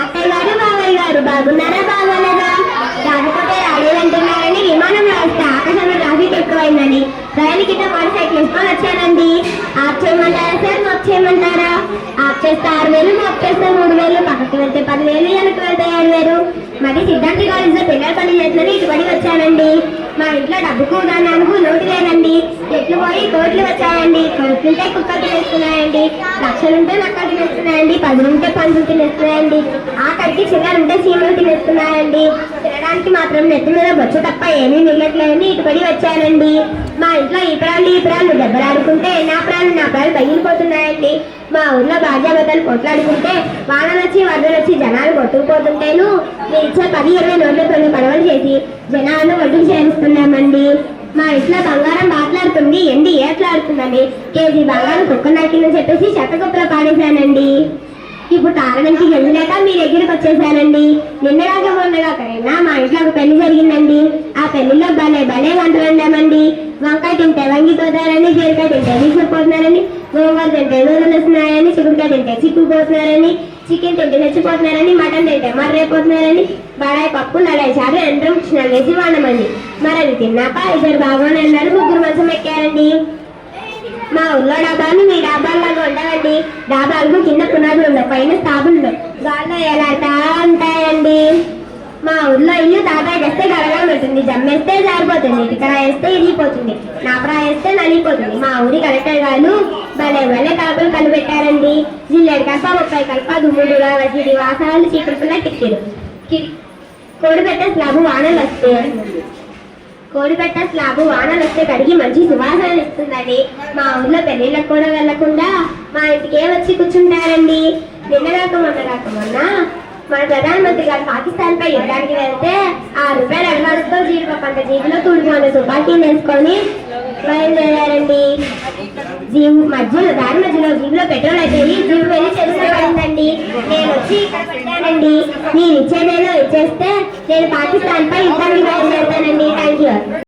అక్కయ్య గారు బాబాయ్ గారు బాగున్నారా బాగోలేదా? కాకపోతే రాలేదంటున్నారని విమానంలో వస్తే ఆకాశంలో ట్రాఫిక్ ఎక్కువైందని రైలు కింద మోటార్ సైకిల్ వేసుకొని వచ్చానండి. ఆఫ్ చేయమంటారా సార్, మాఫ్ చేయమంటారా? ఆఫ్ చేస్తే 6,000, మాఫ్ చేస్తే 3,000, పక్కకి వెళ్తే 10,000, వెనక్కి వెళ్తే 7,000. మరి సిద్ధార్థ కాలేజీలో పిల్లల పని చేస్తుందని ఇటుబడి వచ్చానండి. మా ఇంట్లో డబ్బుకు దానికి నోటు లేదండి. ఎట్లు పోయి కోట్లు వచ్చాయండి. కోట్లుంటే కుక్కలు తినేస్తున్నాయండి, లక్షలుంటే నక్కలు తినేస్తున్నాయండి, 10 పందులు తినేస్తున్నాయండి, ఆఖరికి చిల్లరుంటే చీమలు తినేస్తున్నాయండి. తినడానికి మాత్రం నెత్తి మీద బొచ్చు తప్ప ఏమీ మిగలట్లేదని ఇటుబడి వచ్చానండి. మా ఇంట్లో ఈ ప్రాణులు దెబ్బలాడుకుంటే నా ప్రాణాలు పగిలిపోతున్నాయండి. మా ఊర్లో భార్యాభర్తలు కొట్లాడుకుంటే వానలు వచ్చి వరదలు వచ్చి జనాలు కొట్టుకుపోతుంటేను మీరు ఇచ్చే 10-20 నోట్లతో పడవలు చేసి జనాలను ఒడ్డుకు చేరుస్తున్నామండి. మా ఇంట్లో బంగారం బాట్లాడుతుంది, ఎండి ఏట్లాడుతుందండి. కేజీ బంగారం కుక్క నాకిందని చెప్పేసి చెత్తకుప్పలో పాడేశానండి. ఇప్పుడు తారడానికి గెలిచినాక మీ దగ్గరికి వచ్చేసానండి. నిన్నగాక మొన్నగాకైనా మా ఇంట్లో ఒక పెళ్లి జరిగిందండి. ఆ పెళ్లిలో భలే వంటలు వండామండి. వంకాయ తింటే వంగిపోతారని, బీరకాయ తింటే వీసిపోతున్నారని, గోంగూర తింటే దూరం వస్తున్నారని, చిక్కుడుకాయ తింటే చిక్కుపోతున్నారని, చికెన్ తింటే చచ్చిపోతున్నారని, మటన్ తింటే మర్రైపోతున్నారని, బడాయి పప్పు లడాయి చారు యంత్రం కృష్ణాలు వేసి వాడమండి. మరి అది తిన్నాక 2 బాగానే అన్నారు, 3 మంచం ఎక్కారండి. మా ఊళ్ళో డాబాలు మీ డాబాల్లాగా ఉండవండి. డాబాలకు కింద పునాదులు ఉండవు, పైన స్టాబులు ఉండవు, గాల్లో ఎలాటా ఉంటాయండి. మా ఊళ్ళో ఇల్లు తాటాయి వేస్తే గడగా ఉంటుంది, జమ్మేస్తే జారిపోతుంది, ఇటుకర వేస్తే ఇరిగిపోతుంది, నాపరా వేస్తే నలిగిపోతుంది. మా ఊరి కలెక్టర్ గారు భలే కలపలు కనిపెట్టారండి. జిల్లేడు కలప, 30 కలప, దుమ్ముడుగా వసిడి వాసాలు చీకటిలా కిటికీలు. కోడిపెట్టే స్లాబు వానలు వస్తే కడిగి మంచి సువాసన ఇస్తుందండి. మా ఊర్లో పెళ్లిళ్ళకు కూడా వెళ్లకుండా మా ఇంటికే వచ్చి కూర్చుంటారండి. నిన్నగాక మొన్న మన ప్రధానమంత్రి గారు పాకిస్తాన్ పై యుద్ధానికి వెళ్తే ₹6 అడ్వాన్స్తో జీడిపప్పు అంత జీబులో తూడుకొని తుపాకీని వేసుకొని బయలుదేరారండి. దారి మధ్యలో జీబులో పెట్రోల్ అయిపోయి జీబు వెళ్ళి చెరువులో పడిందండి. నేను వచ్చి ఇక్కడ పెట్టానండి. మీరు ఇచ్చేదేదో ఇచ్చేస్తే నేను పాకిస్తాన్ పై యుద్ధానికి బయలుదేరుతానండి. Thank you.